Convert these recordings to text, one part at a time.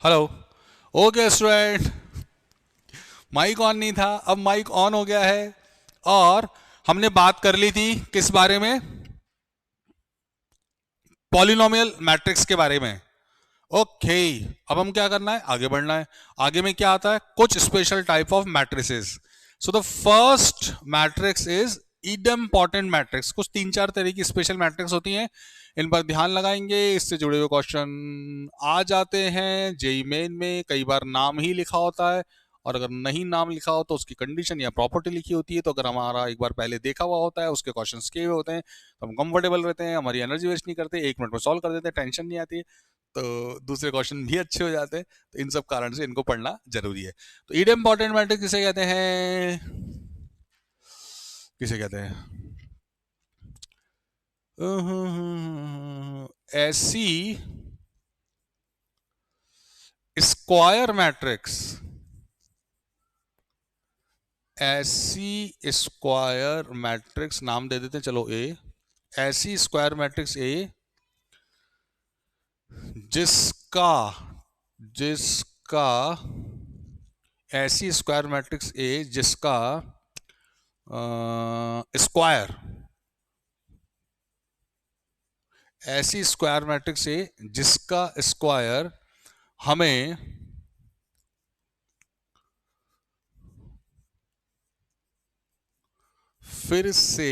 Hello. Okay student, mike on नहीं था, अब माइक ऑन हो गया है। और हमने बात कर ली थी किस बारे में? पॉलिनोमियल मैट्रिक्स के बारे में। ओके, अब हम क्या करना है, आगे बढ़ना है। आगे में क्या आता है, कुछ special type of matrices. So the first matrix is idempotent matrix. कुछ तीन चार तरह की स्पेशल मैट्रिक्स होती हैं, इन पर ध्यान लगाएंगे। इससे जुड़े हुए क्वेश्चन आ जाते हैं जेई मेन में। कई बार नाम ही लिखा होता है, और अगर नहीं नाम लिखा हो तो उसकी कंडीशन या प्रॉपर्टी लिखी होती है। तो अगर हमारा एक बार पहले देखा हुआ होता है, उसके क्वेश्चंस किए हुए होते हैं, तो हम कंफर्टेबल रहते हैं, हमारी एनर्जी वेस्ट नहीं करते, 1 मिनट में सॉल्व कर देते हैं, टेंशन नहीं आती है। तो दूसरे क्वेश्चन भी अच्छे हो जाते हैं। तो इन सब कारण से इनको पढ़ना जरूरी है। तो इडम्पोर्टेंट मैट्रिक्स किसे कहते हैं? किसे कहते हैं? ऐसी स्क्वायर मैट्रिक्स, ऐसी स्क्वायर मैट्रिक्स नाम दे देते हैं, चलो ए। ऐसी स्क्वायर मैट्रिक्स ए जिसका जिसका ऐसी स्क्वायर मैट्रिक्स ए जिसका स्क्वायर, ऐसी स्क्वायर मैट्रिक्स ए जिसका स्क्वायर हमें फिर से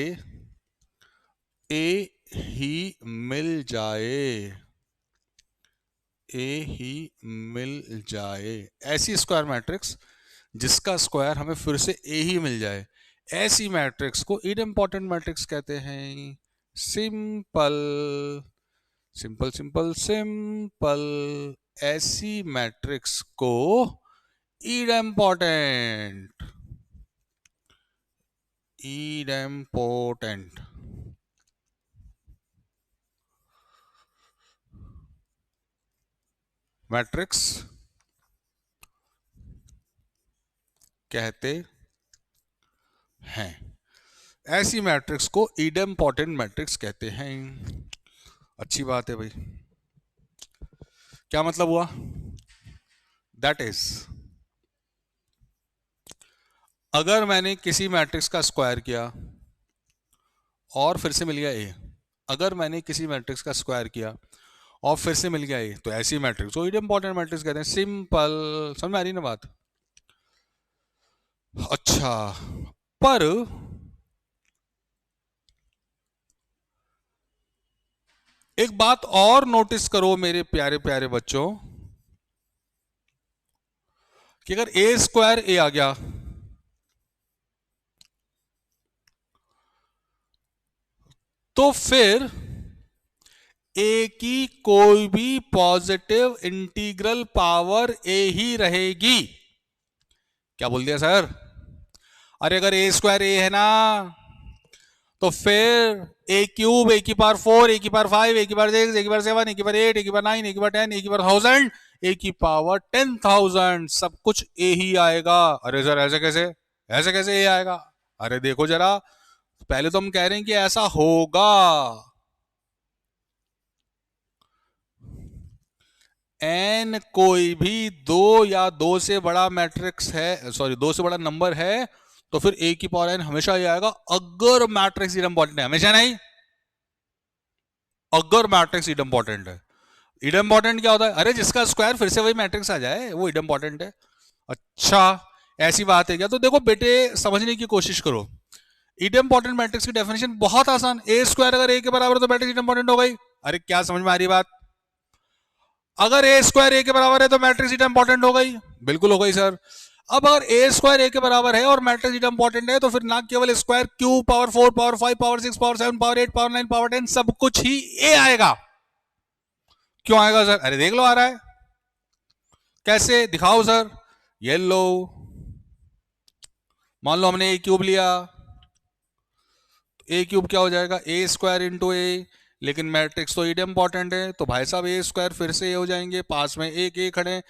ए ही मिल जाए, ए ही मिल जाए। ऐसी स्क्वायर मैट्रिक्स जिसका स्क्वायर हमें फिर से ए ही मिल जाए, ऐसी मैट्रिक्स को इडम्पोर्टेंट मैट्रिक्स कहते हैं। Simple simple simple simple. ऐसी मैट्रिक्स को इडम्पोर्टेंट इडम्पोर्टेंट मैट्रिक्स कहते हैं। ऐसी मैट्रिक्स को इडम्पोर्टेंट मैट्रिक्स कहते हैं। अच्छी बात है भाई। क्या मतलब हुआ? दैट इज, अगर मैंने किसी मैट्रिक्स का स्क्वायर किया और फिर से मिल गया ए, अगर मैंने किसी मैट्रिक्स का स्क्वायर किया और फिर से मिल गया ए, तो ऐसी मैट्रिक्स को इडम्पोर्टेंट मैट्रिक्स कहते हैं। सिंपल, समझ में आ रही ना बात? अच्छा, पर एक बात और नोटिस करो मेरे प्यारे प्यारे बच्चों, कि अगर ए स्क्वायर ए आ गया तो फिर ए की कोई भी पॉजिटिव इंटीग्रल पावर ए ही रहेगी। क्या बोल दिया सर? अरे अगर ए स्क्वायर ए है ना, तो फिर ए क्यूब, ए की पावर 4, ए की पावर 5, ए की पावर 6, ए की पावर 7, ए की पावर 8, ए की पावर 9, ए की पावर 10, ए की पावर 1000, ए की पावर 10,000, सब कुछ ए ही आएगा। अरे सर ऐसे कैसे, ऐसे कैसे ए आएगा? अरे देखो जरा, पहले तो हम कह रहे हैं कि ऐसा होगा। एन कोई भी दो या दो से बड़ा मैट्रिक्स है, सॉरी दो से बड़ा नंबर है, तो फिर ए की पावर एन हमेशा ये आएगा, अगर मैट्रिक्स इडम्पोर्टेंट है। हमेशा नहीं, अगर मैट्रिक्स इडम्पोर्टेंट है। इडम्पोर्टेंट क्या होता है? अरे जिसका स्क्वायर फिर से वही मैट्रिक्स आ जाए, वो इडम्पोर्टेंट है। अच्छा, ऐसी बात है क्या? तो देखो बेटे, समझने की कोशिश करो। इडम्पोर्टेंट मैट्रिक्स की डेफिनेशन बहुत आसान, ए स्क्वायर अगर ए के बराबर है तो मैट्रिक्स इडम्पोर्टेंट हो गई। अरे क्या समझ में आ रही बात? अगर ए स्क्वायर ए के बराबर है तो मैट्रिक्स इडम्पोर्टेंट हो गई। बिल्कुल हो गई सर। अब अगर ए स्क्वायर ए के बराबर है और मैट्रिक्स इडम्पोर्टेंट है, तो फिर ना केवल square, cube, power 4, power 5, power 6, power 7, power 8, power 9, power 10, सब कुछ ही ए आएगा। क्यों आएगा सर? अरे देख लो आ रहा है। कैसे दिखाओ सर? ये लो, मान लो हमने ए क्यूब लिया, ए क्यूब क्या हो जाएगा? ए स्क्वायर इंटू ए, लेकिन मैट्रिक्स तो इडम्पोर्टेंट है, तो भाई साहब ए स्क्वायर फिर से ए हो जाएंगे, पास में एक ए खड़े,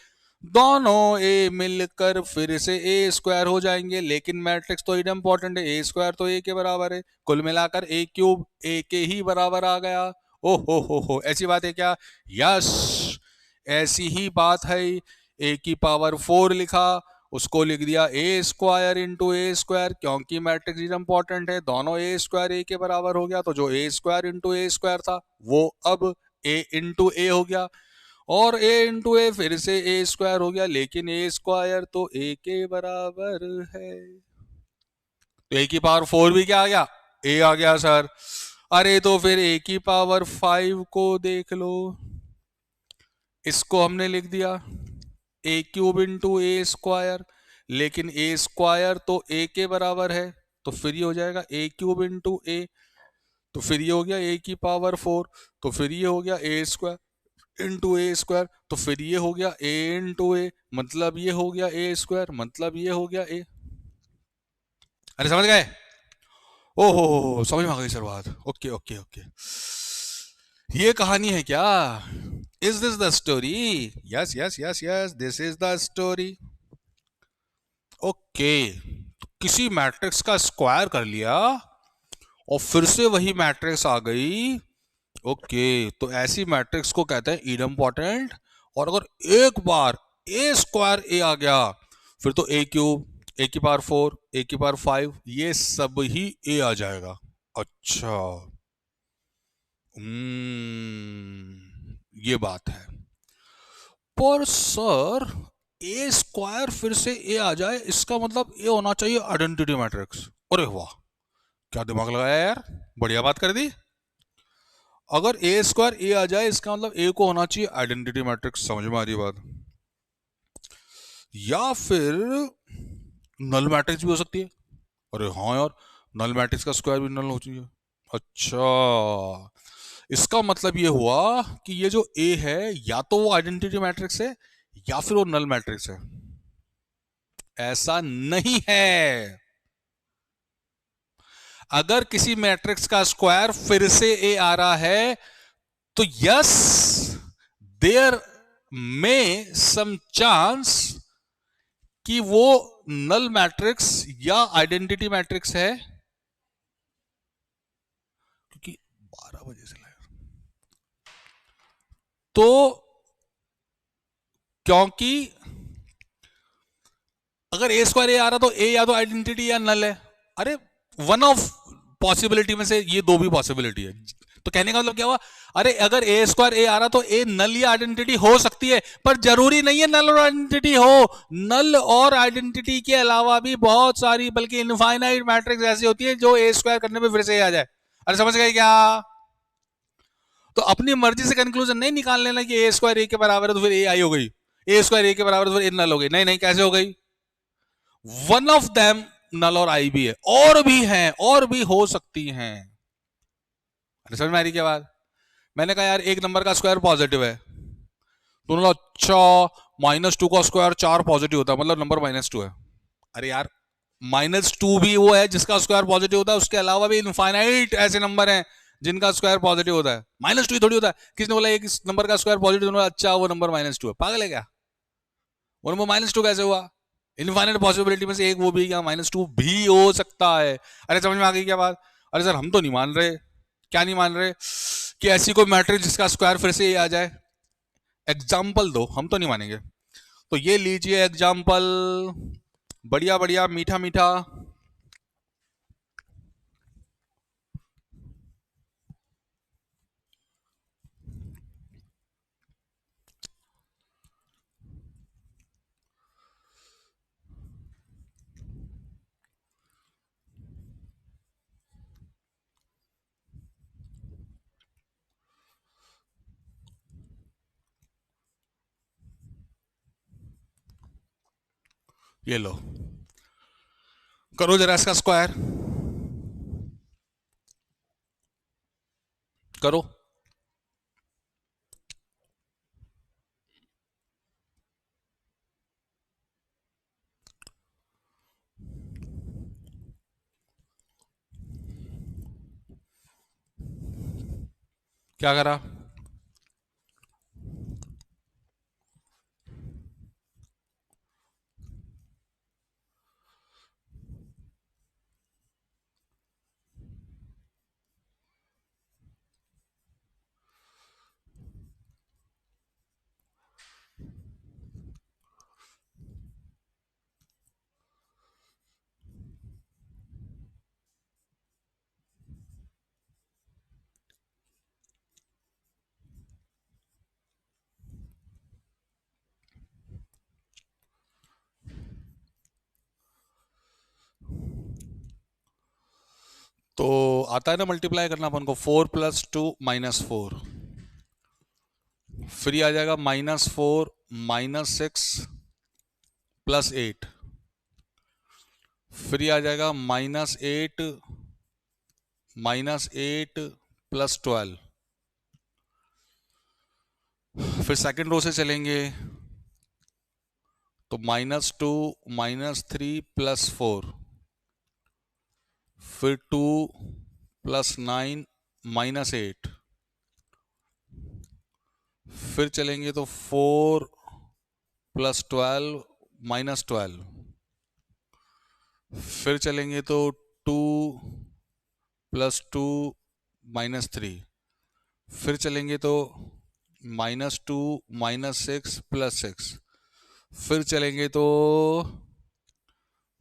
दोनों ए मिलकर फिर से ए स्क्वायर हो जाएंगे, लेकिन मैट्रिक्स तो इडम्पोर्टेंट है, ए स्क्वायर तो ए के बराबर है, कुल मिलाकर ए क्यूब ए के ही बराबर आ गया। ओ हो, ऐसी बात है क्या? यस, ऐसी ही बात है, ए की पावर 4 लिखा, उसको लिख दिया ए स्क्वायर इंटू ए स्क्वायर, क्योंकि मैट्रिक्स इंपॉर्टेंट है, दोनों ए स्क्वायर ए के बराबर हो गया, तो जो ए स्क्वायर इंटू ए स्क्वायर था वो अब ए इंटू ए हो गया, और ए इंटू ए फिर से ए स्क्वायर हो गया, लेकिन ए स्क्वायर तो ए के बराबर है, तो ए की पावर 4 भी क्या आ गया, ए आ गया सर। अरे तो फिर ए की पावर 5 को देख लो, इसको हमने लिख दिया ए क्यूब इंटू ए स्क्वायर, लेकिन ए स्क्वायर तो ए के बराबर है, तो फिर ये हो जाएगा ए क्यूब इंटू ए, तो फिर ये हो गया ए की पावर 4, तो फिर ये हो गया ए स्क्वायर इंटू ए स्क्वायर, तो फिर ये हो गया ए इंटू ए, मतलब ये हो गया ए स्क्वायर, मतलब ये हो गया ए। अरे समझ गए? ओहो समझ में आ गई सर बात। ओके ओके ओके, ये कहानी है क्या? Is this the story? Yes yes yes yes, this is the story. Okay, किसी मैट्रिक्स का स्क्वायर कर लिया और फिर से वही मैट्रिक्स आ गई। ओके, तो ऐसी मैट्रिक्स को कहते हैं इडम्पोर्टेंट, और अगर एक बार ए स्क्वायर ए आ गया, फिर तो ए क्यूब, ए की पावर 4, ए की पावर 5, ये सब ही ए आ जाएगा। अच्छा, ये बात है। पर सर ए स्क्वायर फिर से ए आ जाए, इसका मतलब ए होना चाहिए आइडेंटिटी मैट्रिक्स। अरे वाह, क्या दिमाग लगाया यार, बढ़िया बात कर दी। अगर ए स्क्वायर ए आ जाए, इसका मतलब ए को होना चाहिए आइडेंटिटी मैट्रिक्स। समझ में आ रही बात? या फिर नल मैट्रिक्स भी हो सकती है। अरे हाँ यार, नल मैट्रिक्स का स्क्वायर भी नल हो चाहिए। अच्छा, इसका मतलब ये हुआ कि ये जो ए है, या तो वो आइडेंटिटी मैट्रिक्स है या फिर वो नल मैट्रिक्स है। ऐसा नहीं है। अगर किसी मैट्रिक्स का स्क्वायर फिर से ए आ रहा है, तो yes, there may some chance कि वो नल मैट्रिक्स या आइडेंटिटी मैट्रिक्स है, क्योंकि 12 बजे से लाया तो, क्योंकि अगर ए स्क्वायर ए आ रहा तो ए या तो आइडेंटिटी या नल है। अरे वन ऑफ पॉसिबिलिटी में से ये दो भी पॉसिबिलिटी है, तो कहने का मतलब क्या हुआ? अरे अगर ए स्क्वायर ए आ रहा तो ए नल या आइडेंटिटी हो सकती है, पर जरूरी नहीं है नल और आइडेंटिटी हो। नल और आइडेंटिटी के अलावा भी बहुत सारी, बल्कि इनफाइनाइट मैट्रिक्स ऐसी होती है जो ए स्क्वायर करने पे फिर से आ जाए। अरे समझ गए क्या? तो अपनी मर्जी से कंक्लूजन नहीं निकाल लेना कि ए स्क्वायर ए के बराबर है तो फिर ए आई हो गई, ए स्क्वायर ए के बराबर तो फिर ए नल हो गई। नहीं नहीं, कैसे हो गई? वन ऑफ देम नल और आई भी है, और भी हैं, और भी हो सकती हैं। समझ में आ रही क्या बात? मैंने कहा यार एक नंबर का स्क्वायर पॉजिटिव है, तो उन्होंने अच्छा -2 का स्क्वायर 4 पॉजिटिव होता है, मतलब नंबर -2 है। अरे यार -2 भी वो है जिसका स्क्वायर पॉजिटिव होता है, उसके अलावा भी इनफाइनाइट ऐसे नंबर हैं जिनका स्क्वायर पॉजिटिव होता है। -2 थोड़ी होता है। किसने बोला एक नंबर का स्क्वायर पॉजिटिव, अच्छा वो नंबर -2 है? पागल है क्या? वो नंबर -2 कैसे हुआ? इनफाइनाइट पॉसिबिलिटी में से एक वो भी, क्या -2 भी हो सकता है? अरे समझ में आ गई क्या बात? अरे सर हम तो नहीं मान रहे। क्या नहीं मान रहे? कि ऐसी कोई मैट्रिक्स जिसका स्क्वायर फिर से ये आ जाए। एग्जाम्पल दो, हम तो नहीं मानेंगे। तो ये लीजिए एग्जाम्पल, बढ़िया बढ़िया, मीठा मीठा। ये लो, करो जरा इसका स्क्वायर, करो। क्या करा? तो आता है ना मल्टीप्लाई करना अपन को, 4 + 2 -4, फिर ये आ जाएगा -4 -6 +8, फिर ये आ जाएगा -8 +12, फिर सेकंड रो से चलेंगे तो -2 -3 +4, फिर 2 + 9 -8, फिर चलेंगे तो 4 + 12 -12, फिर चलेंगे तो 2 + 2 -3, फिर चलेंगे तो -2 -6 +6, फिर चलेंगे तो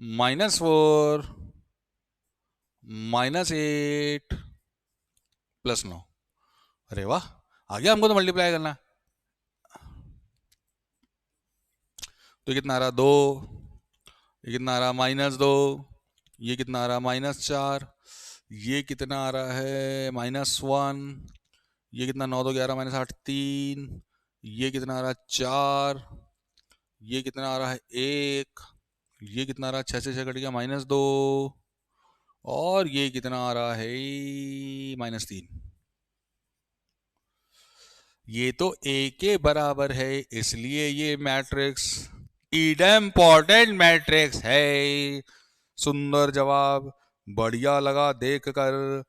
-4 -8 +9। अरे वाह, आ गया हमको तो मल्टीप्लाई करना। तो कितना आ रहा, 2, ये कितना आ रहा -2, ये कितना आ रहा -4, ये कितना आ रहा है -1, ये कितना 9 2 11 -8 3, ये कितना आ रहा 4, ये कितना आ रहा है 1, ये कितना आ रहा 6 से 6 कट गया -2, और ये कितना आ रहा है -3। ये तो a के बराबर है, इसलिए ये मैट्रिक्स इडम्पोर्टेंट मैट्रिक्स है। सुंदर जवाब, बढ़िया लगा देखकर।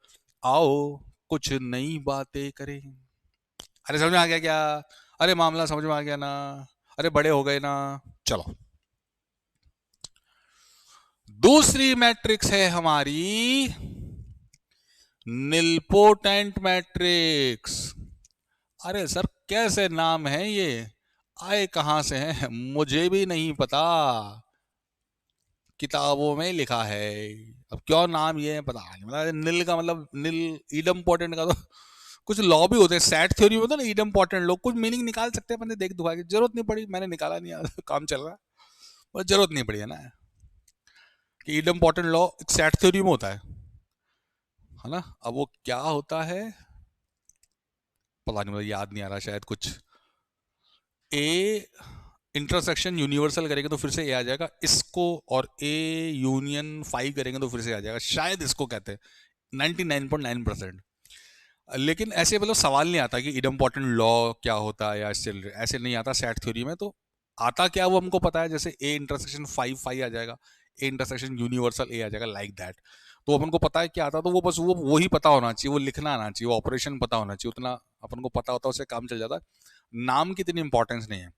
आओ कुछ नई बातें करें। अरे समझ में आ गया क्या? अरे मामला समझ में आ गया ना? अरे बड़े हो गए ना? चलो, दूसरी मैट्रिक्स है हमारी निलपोटेंट मैट्रिक्स। अरे सर कैसे नाम है ये, आए कहां से हैं, मुझे भी नहीं पता, किताबों में लिखा है। अब क्यों नाम ये है पता नहीं, मतलब नील का मतलब नील, इडम्पोर्टेंट का तो कुछ लॉ भी होते हैं सेट थ्योरी में, तो ना इडम्पोर्टेंट लोग कुछ मीनिंग निकाल सकते हैं, बंदे देख दुखा के, जरूरत नहीं पड़ी, मैंने निकाला नहीं यार काम चल रहा है, बस जरूरत नहीं पड़ी है ना कि इडम्पोर्टेंट लॉ एक सेट थ्योरी में होता है ना। अब वो क्या होता है पता नहीं, मुझे याद नहीं आ रहा, शायद कुछ ए इंटरसेक्शन यूनिवर्सल करेंगे तो फिर से ए आ जाएगा, इसको और ए यूनियन 5 करेंगे तो फिर से आ जाएगा, शायद इसको कहते हैं 99.9%। लेकिन ऐसे मतलब सवाल नहीं आता कि इडम्पोर्टेंट लॉ क्या होता है या इससे ऐसे नहीं आता सेट थ्योरी में। तो आता क्या वो हमको पता है, जैसे ए इंटरसेक्शन 5 5 आ जाएगा, ए इंटरसेक्शन यूनिवर्सल ए आ जाएगा, लाइक दैट। तो अपन को पता है क्या आता, तो वो बस वो ही पता होना चाहिए, वो लिखना आना चाहिए, वो ऑपरेशन पता होना चाहिए, उतना अपन को पता होता है उससे काम चल जाता है, नाम की इतनी इंपॉर्टेंस नहीं है।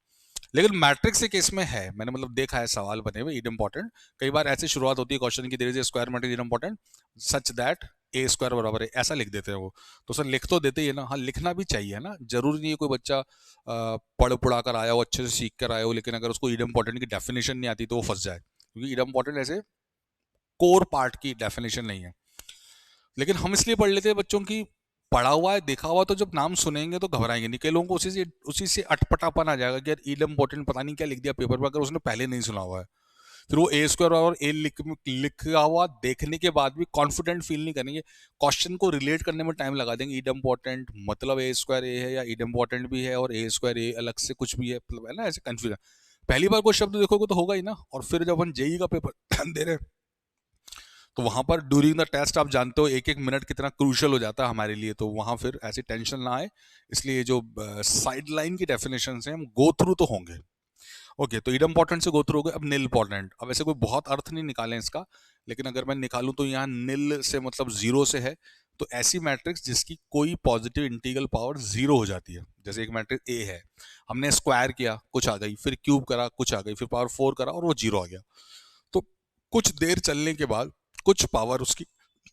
लेकिन मैट्रिक्स के केस में है, मैंने मतलब देखा है सवाल बने हुए इड इंपॉर्टेंट, कई बार ऐसे शुरुआत होती है क्वेश्चन की, there is a square matrix idempotent such that A square बराबर है, ऐसा लिख देते हैं वो। तो सर लिख तो देते ही है ना, हाँ लिखना भी चाहिए ना, जरूरी नहीं है कोई बच्चा पढ़ पढ़ा कर आया हो, अच्छे से सीख कर आया हो, लेकिन अगर उसको इड इंपॉर्टेंट की डेफिनेशन नहीं आती तो वो फंस जाए, क्योंकि इड इंपॉर्टेंट ऐसे कोर पार्ट की डेफिनेशन नहीं है। लेकिन हम इसलिए पढ़ लेते हैं बच्चों की पढ़ा हुआ है देखा हुआ, तो जब नाम सुनेंगे तो घबराएंगे नहीं, कई लोगों को उसी से अटपटापन आ जाएगा कि यार ईड इंपॉर्टेंट पता नहीं क्या लिख दिया पेपर पर, अगर उसने पहले नहीं सुना हुआ है, फिर वो ए स्क्वायर और ए लिखा हुआ देखने के बाद भी कॉन्फिडेंट फील नहीं करेंगे, क्वेश्चन को रिलेट करने में टाइम लगा देंगे, ईड इंपॉर्टेंट मतलब ए स्क्वायर ए है, या ईड इंपॉर्टेंट भी है और ए स्क्वायर ए अलग से कुछ भी है, मतलब है ना ऐसे कंफ्यूजन। पहली बार कोई शब्द देखोगे तो होगा ही ना, और फिर जब हम जेई का पेपर दे रहे हैं तो वहां पर ड्यूरिंग द टेस्ट आप जानते हो एक एक मिनट कितना क्रूशल हो जाता है हमारे लिए, तो वहां फिर ऐसी टेंशन ना आए, इसलिए जो साइड लाइन की डेफिनेशन है हम गो थ्रू तो होंगे। ओके, तो इड इंपॉर्टेंट से गो थ्रू हो गए, अब निल इंपॉर्टेंट। अब ऐसे कोई बहुत अर्थ नहीं निकालें इसका, लेकिन अगर मैं निकालूं तो यहाँ निल से मतलब जीरो से है, तो ऐसी मैट्रिक्स जिसकी कोई पॉजिटिव इंटीग्रल पावर जीरो हो जाती है, जैसे एक मैट्रिक्स ए है, हमने स्क्वायर किया कुछ आ गई, फिर क्यूब करा कुछ आ गई, फिर पावर 4 करा और वो जीरो आ गया, तो कुछ देर चलने के बाद कुछ पावर उसकी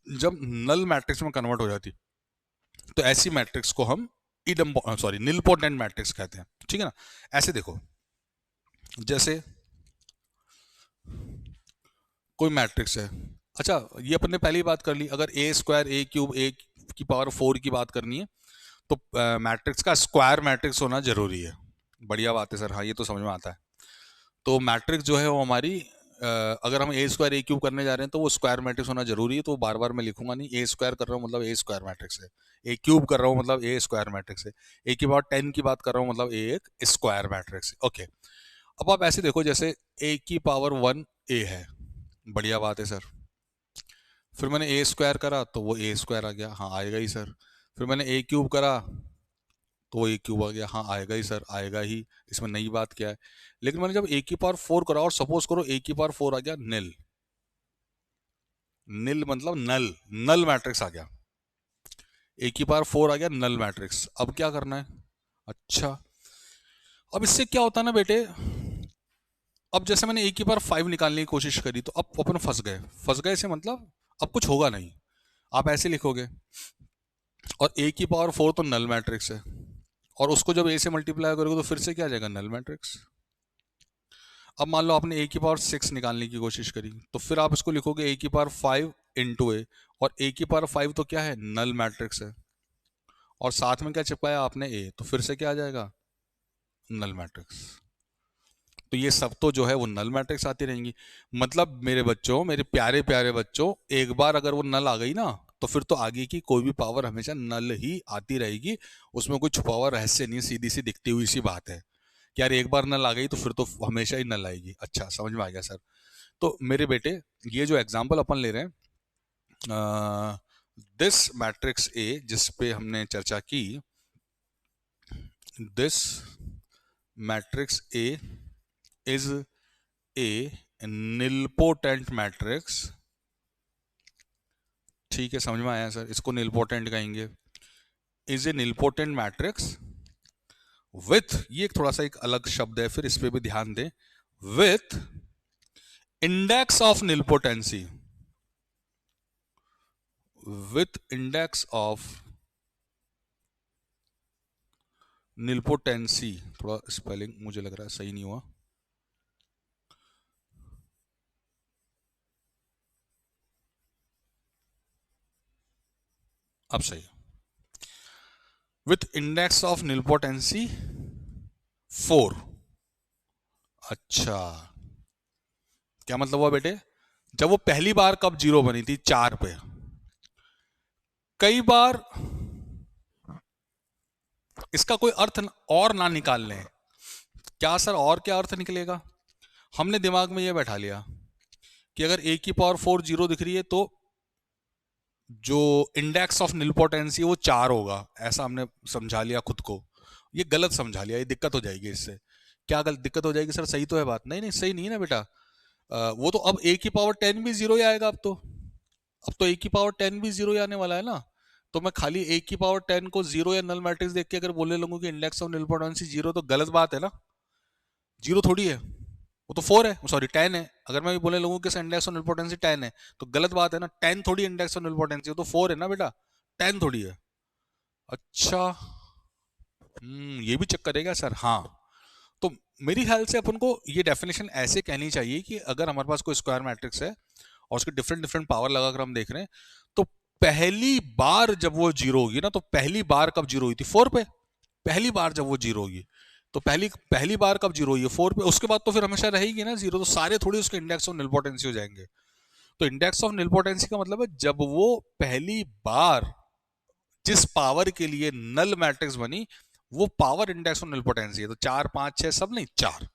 जब नल मैट्रिक्स में कन्वर्ट हो जाती, तो ऐसी मैट्रिक्स को हम निलपोटेंट मैट्रिक्स कहते हैं, ठीक है ना। ऐसे देखो, जैसे कोई मैट्रिक्स है, अच्छा ये अपन ने पहली बात कर ली, अगर ए स्क्वायर ए क्यूब ए की पावर 4 की बात करनी है तो मैट्रिक्स का स्क्वायर मैट्रिक्स होना जरूरी है। बढ़िया बात है सर, हाँ ये तो समझ में आता है। तो मैट्रिक्स जो है वो हमारी अगर हम ए स्क्वायर ए क्यूब करने जा रहे हैं तो वो स्क्वायर मैट्रिक्स होना जरूरी है, तो बार बार मैं लिखूंगा नहीं। ए स्क्वायर कर रहा हूँ मतलब ए स्क्वायर मैट्रिक्स है, ए क्यूब कर रहा हूँ मतलब ए स्क्वायर मैट्रिक्स है, ए की पावर 10 की बात कर रहा हूँ मतलब ए एक स्क्वायर मैट्रिक्स है। ओके, अब आप ऐसे देखो जैसे ए की पावर 1 ए है, बढ़िया बात है सर। फिर मैंने ए स्क्वायर करा तो वो ए स्क्वायर आ गया, हाँ आएगा ही सर। फिर मैंने ए क्यूब करा तो वो ए क्यूब आ गया, हाँ आएगा ही सर, आएगा ही, इसमें नई बात क्या है। लेकिन मैंने जब ए की पावर 4 करा और सपोज करो ए की पावर 4 आ गया निल, निल मतलब नल, नल मैट्रिक्स आ गया, ए की पावर 4 आ गया नल मैट्रिक्स। अब क्या करना है? अच्छा, अब इससे क्या होता है ना बेटे, अब जैसे मैंने ए की पावर 5 निकालने की कोशिश करी तो अब अपन फंस गए, फंस गए से मतलब अब कुछ होगा नहीं। आप ऐसे लिखोगे, और ए की पावर 4 तो नल मैट्रिक्स है, और उसको जब ए से मल्टीप्लाई करोगे तो फिर से क्या आ जाएगा? Null matrix. अब मान लो आपने ए की पावर 6 निकालने की कोशिश करी तो फिर आप इसको लिखोगे ए की पावर 5 इंटू ए, और ए की पावर 5 तो क्या है? नल मैट्रिक्स है, और साथ में क्या चिपकाया आपने? ए, तो फिर से क्या आ जाएगा? Null matrix. तो ये सब तो जो है वो नल मैट्रिक्स आती रहेंगी। मतलब मेरे बच्चों, मेरे प्यारे प्यारे बच्चों, एक बार अगर वो नल आ गई ना तो फिर तो आगे की कोई भी पावर हमेशा नल ही आती रहेगी, उसमें कोई छुपा हुआ रहस्य नहीं, सीधी सी दिखती हुई सी बात है कि यार एक बार नल आ गई तो फिर तो हमेशा ही नल आएगी। अच्छा, समझ में आ गया सर। तो मेरे बेटे, ये जो एग्जाम्पल अपन ले रहे हैं, दिस मैट्रिक्स ए जिस पे हमने चर्चा की, this matrix A is a nilpotent matrix. ठीक है, समझ में आया सर, इसको निलपोटेंट कहेंगे। Is a nilpotent matrix with, ये थोड़ा सा एक अलग शब्द है, फिर इस पे भी ध्यान दें, with index of nilpotency, with index of nilpotency. थोड़ा स्पेलिंग मुझे लग रहा है सही नहीं हुआ, अब सही। With index of nilpotency 4। अच्छा, क्या मतलब हुआ बेटे? जब वो पहली बार कब जीरो बनी थी? 4 पे। कई बार इसका कोई अर्थ और ना निकाल लें, क्या सर और क्या अर्थ निकलेगा? हमने दिमाग में ये बैठा लिया कि अगर ए की पावर 4 जीरो दिख रही है तो जो इंडेक्स ऑफ निलपोटेंसी वो 4 होगा, ऐसा हमने समझा लिया खुद को। ये गलत समझा लिया, ये दिक्कत हो जाएगी इससे। क्या गलत दिक्कत हो जाएगी सर? सही तो है बात? नहीं नहीं, सही नहीं है ना बेटा। वो तो अब ए की पावर 10 भी जीरो ही आएगा अब तो ए की पावर 10 भी जीरो ही आने वाला है ना। तो मैं खाली ए की पावर 10 को जीरो या नल मैट्रिक्स देख के अगर बोलने लगूं कि इंडेक्स ऑफ निलपोटेंसी जीरो, तो गलत बात है ना। जीरो थोड़ी है, वो तो 4 है, सॉरी 10 है। अगर मैं भी बोलने लगूं कि इंडेक्स ऑफ निलपोटेंसी 10 है तो गलत बात है ना। 10 थोड़ी इंडेक्स ऑफ निलपोटेंसी, वो तो 4 है ना बेटा, 10 थोड़ी है। अच्छा, ये भी चेक करेगा सर? हाँ। तो मेरी ख्याल से अपन को ये डेफिनेशन ऐसे कहनी चाहिए कि अगर हमारे पास कोई स्क्वायर मैट्रिक्स है और उसके डिफरेंट डिफरेंट पावर लगाकर हम देख रहे हैं, तो पहली बार जब वो जीरो होगी ना, तो पहली बार कब जीरो हुई थी? 4 पे। पहली बार जब वो जीरो होगी तो पहली पहली बार कब जीरो हुई है? 4 पे। उसके बाद तो फिर हमेशा रहेगी ना जीरो, तो सारे थोड़ी उसके इंडेक्स ऑफ निलपोटेंसी हो जाएंगे। तो इंडेक्स ऑफ निलपोटेंसी का मतलब है जब वो पहली बार जिस पावर के लिए नल मैट्रिक्स बनी वो पावर इंडेक्स ऑफ निलपोटेंसी है। तो 4 5 6 सब नहीं, 4,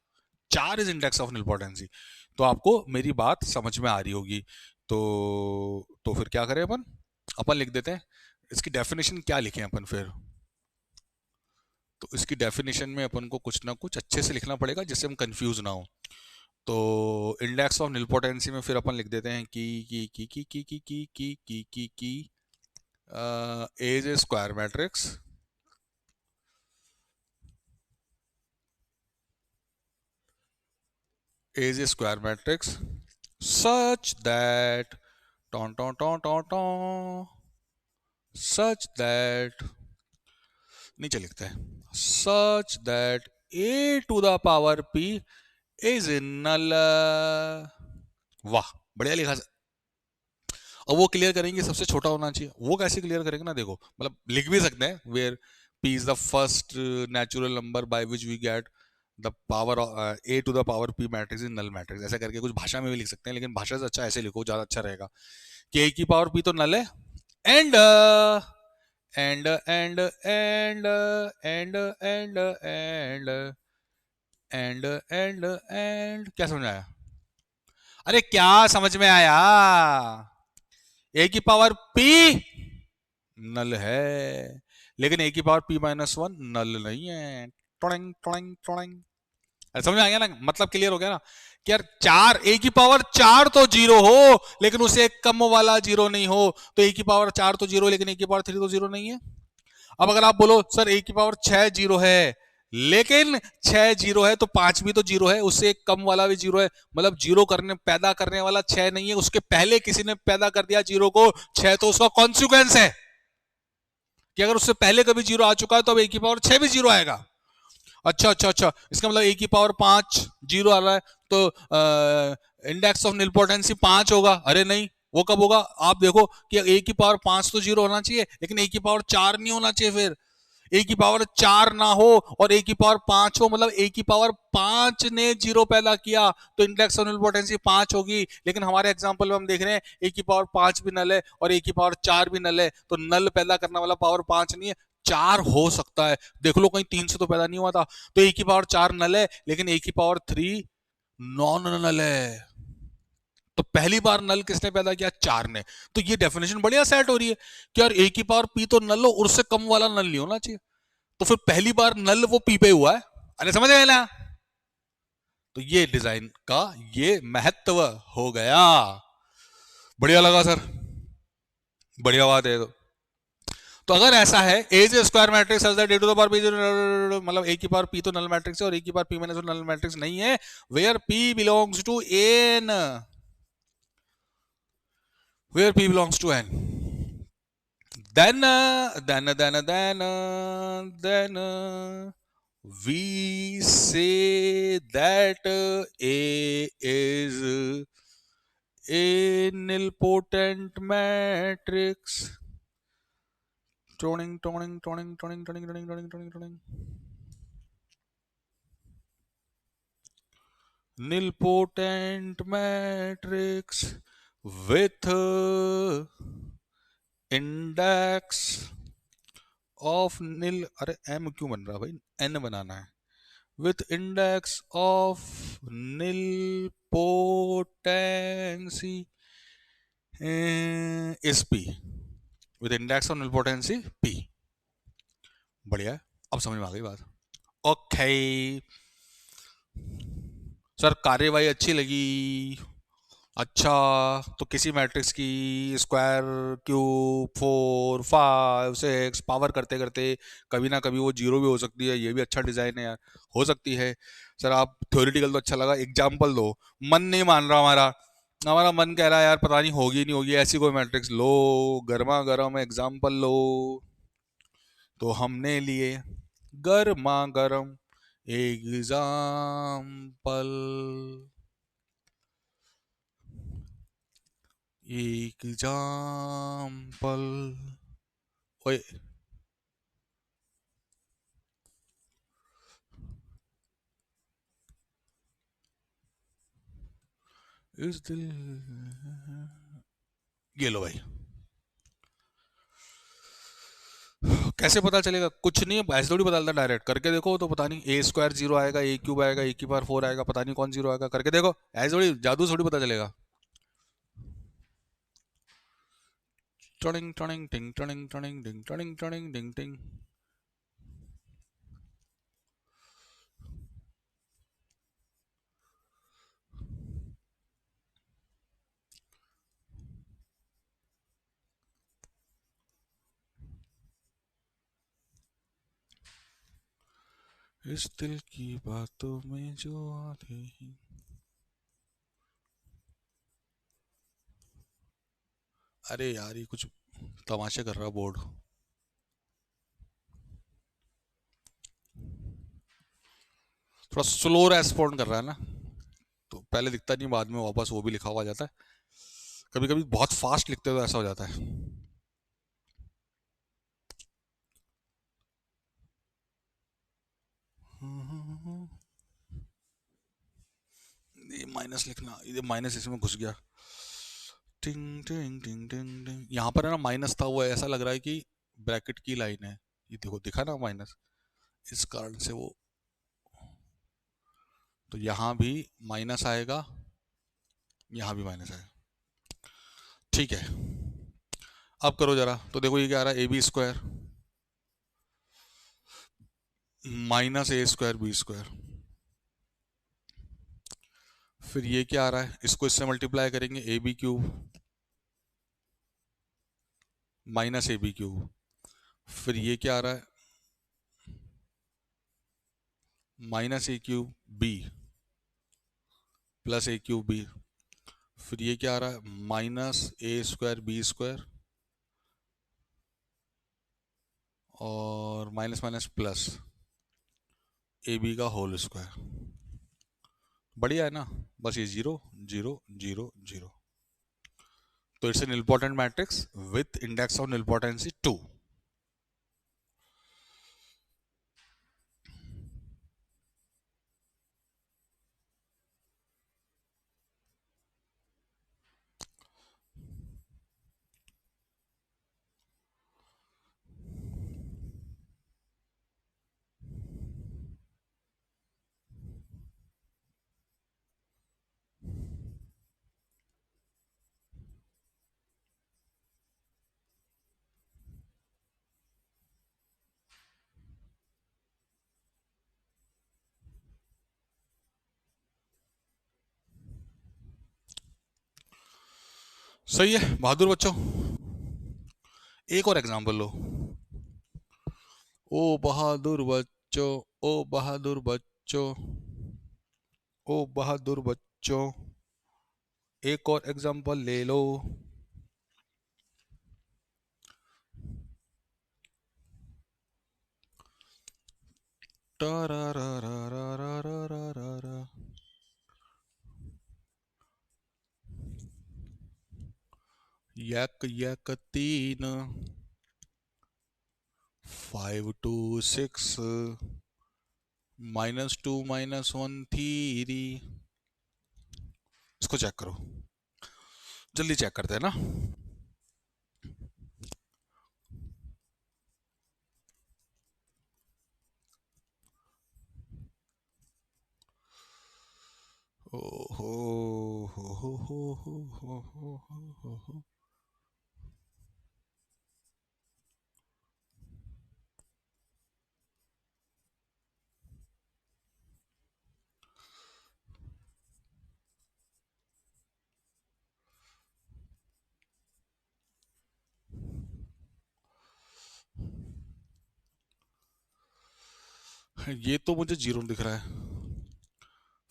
4 इज इंडेक्स ऑफ निलपोटेंसी। तो आपको मेरी बात समझ में आ रही होगी। तो फिर क्या करें अपन? अपन लिख देते हैं इसकी डेफिनेशन। क्या लिखें अपन फिर? तो इसकी डेफिनेशन में अपन को कुछ ना कुछ अच्छे से लिखना पड़ेगा जिससे हम कंफ्यूज ना हो। तो इंडेक्स ऑफ निलपोटेंसी में फिर अपन लिख देते हैं की as a square matrix is a square matrix such that ton ton ton ton ton such that नीचे लिखते हैं such that a to the power p is null। वाह, बढ़िया लिखा। अब वो क्लियर करेंगे सबसे छोटा होना चाहिए। वो कैसे क्लियर करेंगे ना, देखो, मतलब लिख भी सकते हैं where p is the first natural number by which we get the power A to the power P matrix is null matrix, ऐसा करके कुछ भाषा में भी लिख सकते हैं, लेकिन भाषा से अच्छा ऐसे लिखो, ज्यादा अच्छा रहेगा कि ए की पावर पी तो नल है, and and and and and and and and क्या समझ आया? अरे क्या समझ में आया? ए की पावर पी नल है, लेकिन ए की पावर पी माइनस वन नल नहीं है। टोड़ेंग टोड़ेंग टोड़ेंग, समझ में आ गया ना? मतलब क्लियर हो गया ना कि यार चार, ए की पावर चार तो जीरो हो लेकिन उसे कम वाला जीरो नहीं हो, तो ए की पावर चार तो जीरो लेकिन ए की पावर थ्री तो जीरो नहीं है। अब अगर आप बोलो सर ए की पावर छह जीरो है, लेकिन छह जीरो है तो पांच भी तो जीरो है, उससे एक कम वाला भी जीरो है, मतलब जीरो करने पैदा करने वाला छह नहीं है, उसके पहले किसी ने पैदा कर दिया जीरो को, छह तो उसका कॉन्सिक्वेंस है कि अगर उससे पहले कभी जीरो आ चुका है तो अब ए की पावर छह भी जीरो आएगा। अच्छा अच्छा अच्छा, इसका मतलब ए की पावर पांच जीरो आ रहा है तो इंडेक्स ऑफ निलपोटेंसी पांच होगा। अरे नहीं, वो कब होगा? आप देखो कि ए की पावर पांच तो जीरो होना चाहिए, लेकिन ए की पावर चार नहीं होना चाहिए। फिर ए की पावर चार ना हो और ए की पावर पांच हो, मतलब ए की पावर पांच ने जीरो पैदा किया तो इंडेक्स ऑफ निलपोटेंसी पांच होगी। लेकिन हमारे एग्जांपल में हम देख रहे हैं ए की पावर पांच भी नल है और ए की पावर चार भी नल है, तो नल पैदा करने वाला पावर पांच नहीं है, चार हो सकता है। देख लो कहीं तीन से तो पैदा नहीं हुआ था, तो ए की पावर चार नल है लेकिन ए की पावर थ्री नॉन नल है। तो पहली बार नल किसने पैदा किया? चार ने। तो ये डेफिनेशन बढ़िया सेट हो रही है कि यार ए की पावर पी तो नल हो और उससे कम वाला नल नहीं होना चाहिए, तो फिर पहली बार नल वो पी पे हुआ है। अरे समझ गए ना? तो ये डिजाइन का ये महत्व हो गया। बढ़िया लगा सर, बढ़िया बात है। तो अगर ऐसा है A J square matrix as that A to the power P, मतलब ए की पावर पी तो नल मैट्रिक्स है और ए की power P minus null matrix नहीं है, where P belongs to N, where P belongs to N, then we say that A is a nilpotent matrix. Toning, toning, toning, toning, toning, toning, toning, toning, toning. Nilpotent matrix with index of nil, अरे m क्यों बन रहा भाई, n बनाना है, with index of nilpotency is p, with index of nilpotency p। बढ़िया है, अब समझ में आ गई बात। ओके सर, कार्यवाही अच्छी लगी। अच्छा, तो किसी मैट्रिक्स की square, cube, four, five, six power करते करते कभी ना कभी वो जीरो भी हो सकती है, ये भी अच्छा डिजाइन है यार, हो सकती है। सर आप थ्योरेटिकल तो अच्छा लगा, एग्जाम्पल दो। मन नहीं मान रहा हमारा, हमारा मन कह रहा है यार पता नहीं होगी नहीं होगी, ऐसी कोई मैट्रिक्स लो, गर्मा गर्म एग्जाम्पल लो। तो हमने लिए गर्मा गर्म एग्जाम्पल, एग्जाम्पल। ओए इस दिल, ये लो भाई। कैसे पता चलेगा? कुछ नहीं है, ऐसे थोड़ी पता चलता, डायरेक्ट करके देखो तो पता नहीं, ए स्क्वायर जीरो आएगा, ए क्यूब आएगा, ए की पावर फोर आएगा, पता नहीं कौन जीरो आएगा, करके देखो। ऐसे थोड़ी जादू थोड़ी पता चलेगा। टनिंग टनिंग टिंग टनिंग टनिंग डिंग टनिंग टनिंग डिंग टिंग। इस दिल की बातों में जो आते हैं। अरे यार ये कुछ तमाशे कर रहा बोर्ड, थोड़ा स्लो रेस्पॉन्ड कर रहा है ना, तो पहले दिखता नहीं, बाद में वापस वो भी लिखा हुआ आ जाता है। कभी कभी बहुत फास्ट लिखते हो तो ऐसा हो जाता है। माइनस लिखना, ये माइनस इसमें घुस गया। टिंग टिंग टिंग टिंग टिंग, यहाँ पर है ना माइनस था, वो ऐसा लग रहा है कि ब्रैकेट की लाइन है, ये देखो दिखा ना माइनस, इस कारण से वो, तो यहाँ भी माइनस आएगा, यहाँ भी माइनस आएगा। ठीक है, अब करो जरा, तो देखो ये क्या आ रहा है, A B square minus A square B square, फिर ये क्या आ रहा है, इसको इससे मल्टीप्लाई करेंगे, A B cube minus A B cube, फिर ये क्या आ रहा है, minus A cube B plus A cube B, फिर ये क्या आ रहा है, minus A square B square और minus minus plus A B का होल स्क्वायर। बढ़िया है ना, बस ये जीरो जीरो जीरो जीरो, तो it's an important matrix with index of importancy 2। सही है बहादुर बच्चों। एक और एग्जांपल लो। ओ बहादुर बच्चों, ओ बहादुर बच्चों, ओ बहादुर बच्चों, एक और एग्जांपल ले लो। यक यक 3 5 2 6 -2 -1 3, इसको चेक करो, जल्दी चेक करते हैं ना। ओहो हो। ये तो मुझे जीरो दिख रहा है,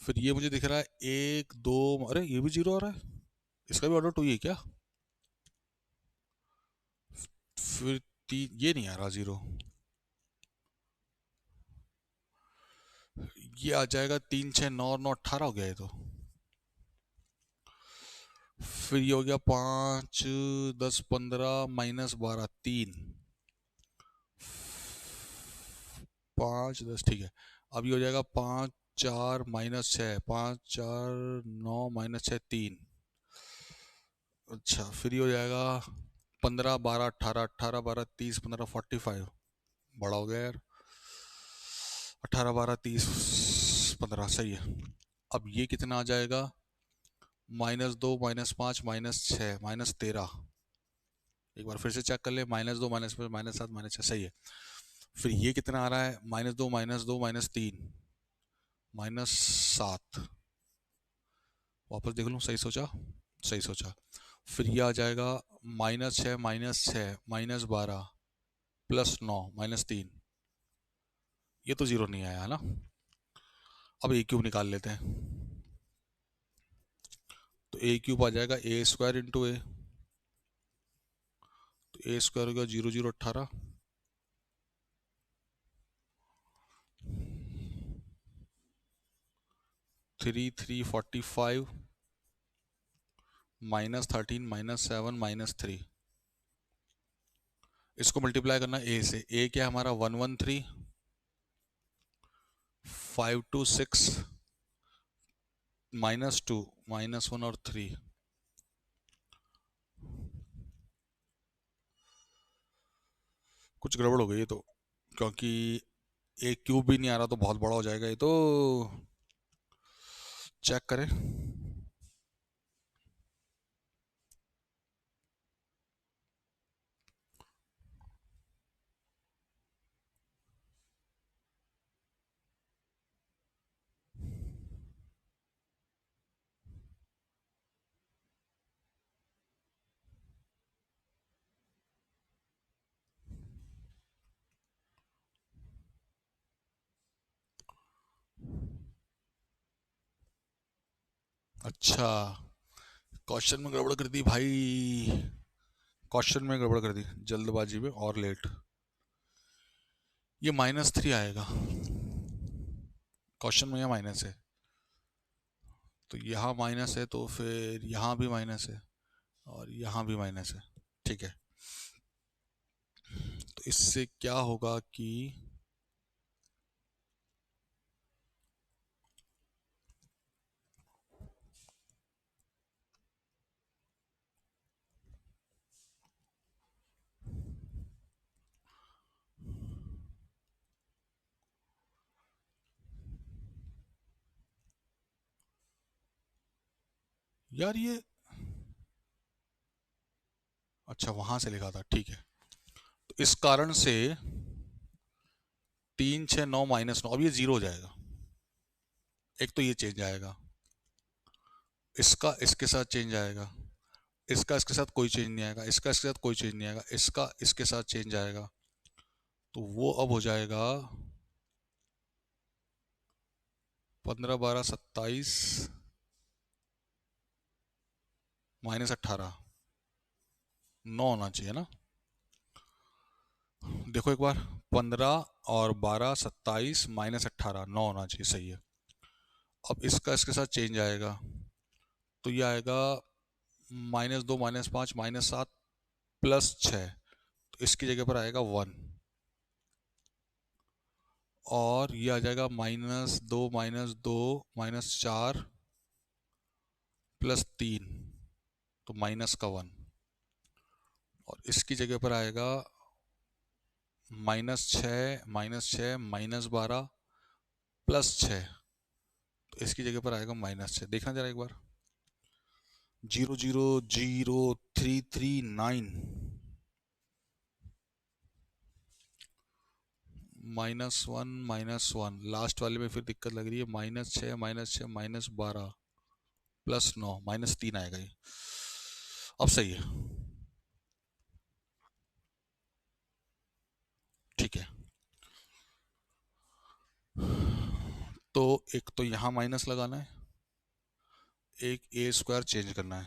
फिर ये मुझे दिख रहा है एक दो, अरे ये भी जीरो आ रहा है, इसका भी ऑर्डर टू ही है क्या, फिर तीन, ये नहीं आ रहा जीरो, ये आ जाएगा 3 6 9 9 18 हो गया ये तो, फिर ये हो गया 5 10 15 -12 3 5 10, ठीक है। अब ये हो जाएगा 5 4 -6 5 4 9 -6 3, अच्छा फिर ये हो जाएगा 15 12 18 18 12 30 15 45, बड़ा हो गया यार, 18 12 30 15, सही है। अब ये कितना आ जाएगा, -2 -5 -6 -13, एक बार फिर से चेक कर ले, -2 -5 -7 -6, सही है। फिर ये कितना आ रहा है, -2 -2 -3 -7, वापस देख लूँ, सही सोचा, सही सोचा। फिर ये आ जाएगा -6 -6 -12 +9 -3, ये तो जीरो नहीं आया है ना। अब ए क्यूब निकाल लेते हैं, तो ए क्यूब आ जाएगा ए स्क्वायर इंटू ए, तो ए स्क्वायर हो गया 0 0 18, 3 3 45 -13 -7 -3, इसको मल्टीप्लाई करना ए से, ए क्या हमारा 113 5 2 6 -2 -1 और 3, कुछ गड़बड़ हो गई है तो, क्योंकि एक क्यूब भी नहीं आ रहा तो बहुत बड़ा हो जाएगा ये तो। चेक करें। अच्छा, क्वेश्चन में गड़बड़ कर दी भाई, क्वेश्चन में गड़बड़ कर दी जल्दबाजी में और लेट। ये -3 आएगा, क्वेश्चन में यहाँ माइनस है, तो यहाँ माइनस है तो फिर यहाँ भी माइनस है और यहाँ भी माइनस है। ठीक है, तो इससे क्या होगा कि यार ये, अच्छा वहां से लिखा था, ठीक है। तो इस कारण से 3 6 9 -9, अब ये 0 हो जाएगा। एक तो ये चेंज आएगा, इसका इसके साथ चेंज आएगा, इसका इसके साथ कोई चेंज नहीं आएगा, इसका इसके साथ कोई चेंज नहीं आएगा, इसका इसके साथ चेंज आएगा, तो वो अब हो जाएगा 15 12 27 -18, 9 होना चाहिए ना। देखो एक बार, 15 और 12 27 -18, 9 होना चाहिए, सही है। अब इसका इसके साथ चेंज आएगा, तो ये आएगा -2 -5 -7 +6, तो इसकी जगह पर आएगा 1, और ये आ जाएगा -2 -2 -4 +3, तो -1, और इसकी जगह पर आएगा -6 -12 +6, तो इसकी जगह पर आएगा -6। देखना जरा एक बार, 0 0 0 3 3 9, -1 लास्ट वाले में फिर दिक्कत लग रही है, -6 -6 -12 +9 -3 आएगा ये। अब सही है, ठीक है। तो एक तो यहाँ माइनस लगाना है, एक A² चेंज करना है।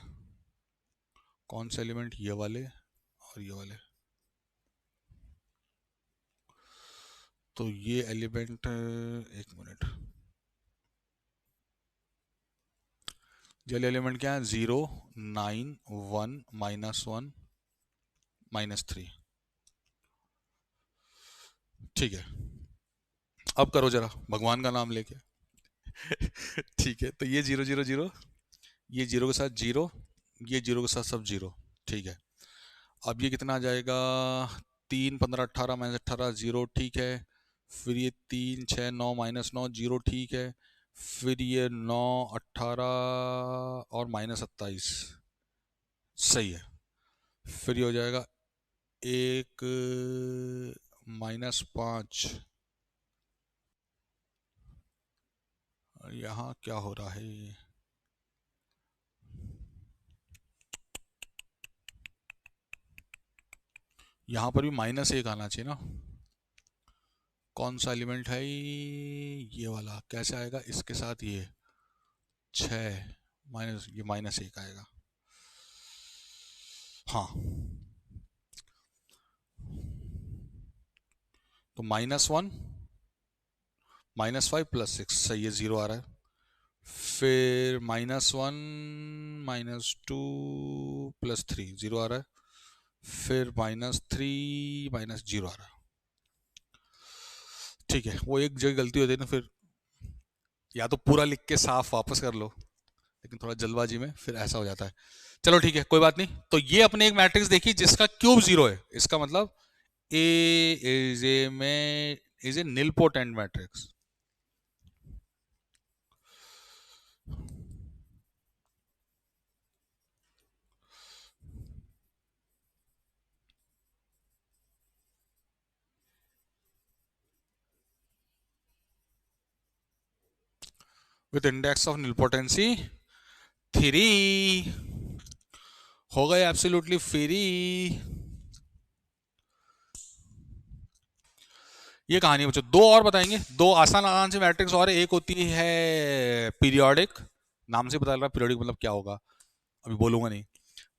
कौन से एलिमेंट, ये वाले और ये वाले। तो ये एलिमेंट, एक मिनट, ये एलिमेंट क्या है, 0 9 1 -1 -3, ठीक है। अब करो जरा भगवान का नाम लेके। ठीक है, तो ये 0 0 0, ये 0 के साथ 0, ये 0 के साथ सब 0, ठीक है। अब ये कितना आ जाएगा, 3 15 18 -18 0, ठीक है। फिर ये 3 6 9 -9 0, ठीक है। फिर ये 9 18 और -27, सही है। फिर ये हो जाएगा 1 -5, यहाँ क्या हो रहा है, यहाँ पर भी -1 आना चाहिए ना। कौन सा एलिमेंट है ये वाला, कैसे आएगा, इसके साथ ये 6 माइनस, ये -1 आएगा, हाँ। तो -1 -5 +6, सही है, 0 आ रहा है। फिर -1 -2 +3, 0 आ रहा है। फिर -3 -0 आ रहा है, ठीक है। वो एक जगह गलती होती है ना, फिर या तो पूरा लिख के साफ वापस कर लो, लेकिन थोड़ा जल्दबाजी में फिर ऐसा हो जाता है। चलो ठीक है, कोई बात नहीं। तो ये अपने एक मैट्रिक्स देखी जिसका क्यूब 0 है, इसका मतलब A is a nilpotent matrix. With index of nilpotency 3 हो गए एब्सोल्युटली फ्री। ये कहानी है बच्चों। दो और बताएंगे, दो आसान आसान सी मैट्रिक्स और है। एक होती है पीरियोडिक, नाम से पता लग रहा है पीरियोडिक मतलब क्या होगा, अभी बोलूंगा नहीं।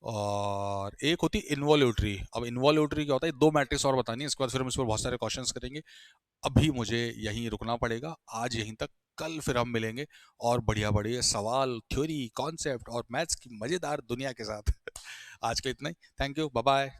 और एक होती है इन्वॉल्यूटरी। अब इन्वॉल्यूटरी क्या होता है, दो मैट्रिक्स और बतानी है, इसके बाद फिर हम इस पर बहुत सारे क्वेश्चंस करेंगे। अभी मुझे यहीं रुकना पड़ेगा, आज यहीं तक। कल फिर हम मिलेंगे और बढ़िया बढ़िया सवाल, थ्योरी, कॉन्सेप्ट और मैथ्स की मजेदार दुनिया के साथ। आज के इतना ही। Thank you, bye bye.